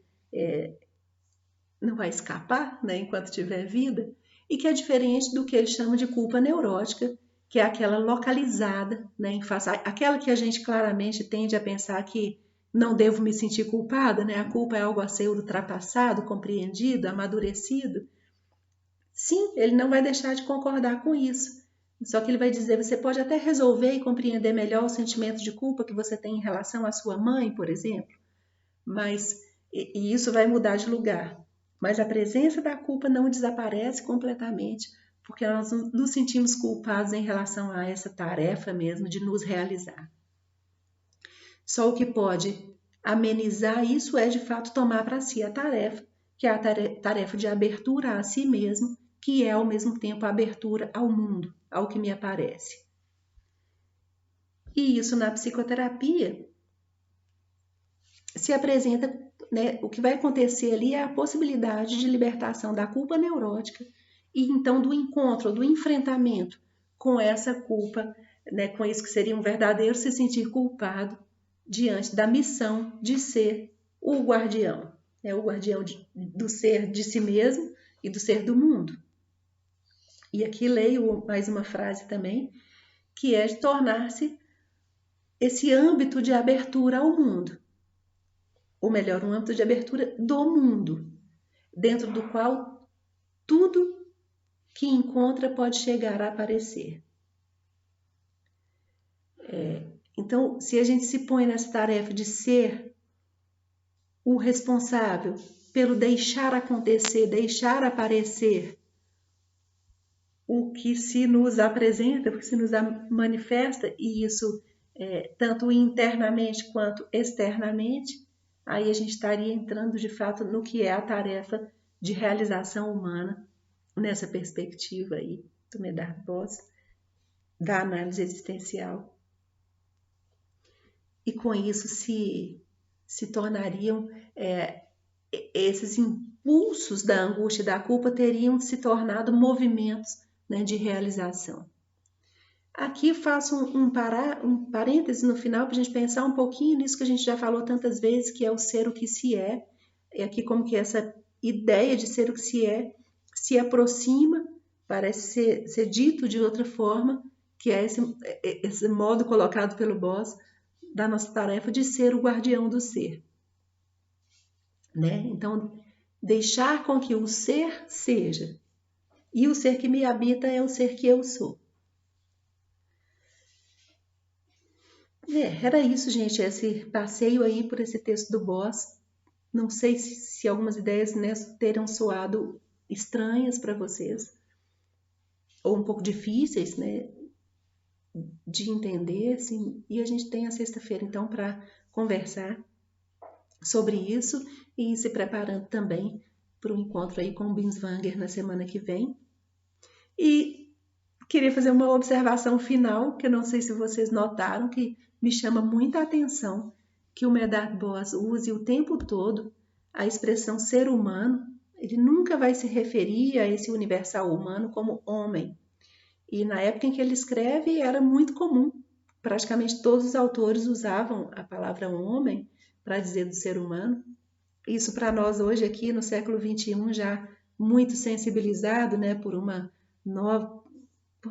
não vai escapar, né, enquanto tiver vida, e que é diferente do que ele chama de culpa neurótica, que é aquela localizada, né, em face, aquela que a gente claramente tende a pensar que não devo me sentir culpada, né? A culpa é algo a ser ultrapassado, compreendido, amadurecido. Sim, ele não vai deixar de concordar com isso. Só que ele vai dizer, você pode até resolver e compreender melhor o sentimento de culpa que você tem em relação à sua mãe, por exemplo, mas e isso vai mudar de lugar. Mas a presença da culpa não desaparece completamente, porque nós nos sentimos culpados em relação a essa tarefa mesmo de nos realizar. Só o que pode amenizar isso é, de fato, tomar para si a tarefa, que é a tarefa de abertura a si mesmo, que é, ao mesmo tempo, a abertura ao mundo, ao que me aparece. E isso, na psicoterapia, se apresenta, né, o que vai acontecer ali é a possibilidade de libertação da culpa neurótica e, então, do encontro, do enfrentamento com essa culpa, né, com isso que seria um verdadeiro se sentir culpado, diante da missão de ser o guardião, né? O guardião do ser de si mesmo e do ser do mundo. E aqui leio mais uma frase também, que é de tornar-se esse âmbito de abertura ao mundo. Ou melhor, um âmbito de abertura do mundo, dentro do qual tudo que encontra pode chegar a aparecer. Então, se a gente se põe nessa tarefa de ser o responsável pelo deixar acontecer, deixar aparecer o que se nos apresenta, o que se nos manifesta, e isso tanto internamente quanto externamente, aí a gente estaria entrando de fato no que é a tarefa de realização humana nessa perspectiva aí do Medard Boss, da análise existencial. E com isso se tornariam, esses impulsos da angústia e da culpa teriam se tornado movimentos, né, de realização. Aqui faço um parêntese no final para a gente pensar um pouquinho nisso que a gente já falou tantas vezes, que é o ser o que se é. E aqui como que essa ideia de ser o que se é se aproxima, parece ser dito de outra forma, que é esse modo colocado pelo Boss da nossa tarefa de ser o guardião do ser. Né? Então, deixar com que o ser seja. E o ser que me habita é o ser que eu sou. Era isso, gente, esse passeio aí por esse texto do Boss. Não sei se algumas ideias, né, terão soado estranhas para vocês, ou um pouco difíceis, né, de entender, assim, e a gente tem a sexta-feira, então, para conversar sobre isso e se preparando também para o encontro aí com o Binswanger na semana que vem. E queria fazer uma observação final, que eu não sei se vocês notaram, que me chama muita atenção, que o Medard Boas use o tempo todo a expressão ser humano. Ele nunca vai se referir a esse universal humano como homem. E na época em que ele escreve era muito comum. Praticamente todos os autores usavam a palavra homem para dizer do ser humano. Isso para nós hoje aqui no século XXI já muito sensibilizado, né, por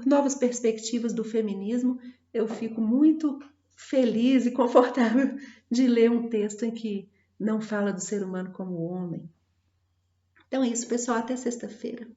novas perspectivas do feminismo, eu fico muito feliz e confortável de ler um texto em que não fala do ser humano como homem. Então é isso, pessoal. Até sexta-feira.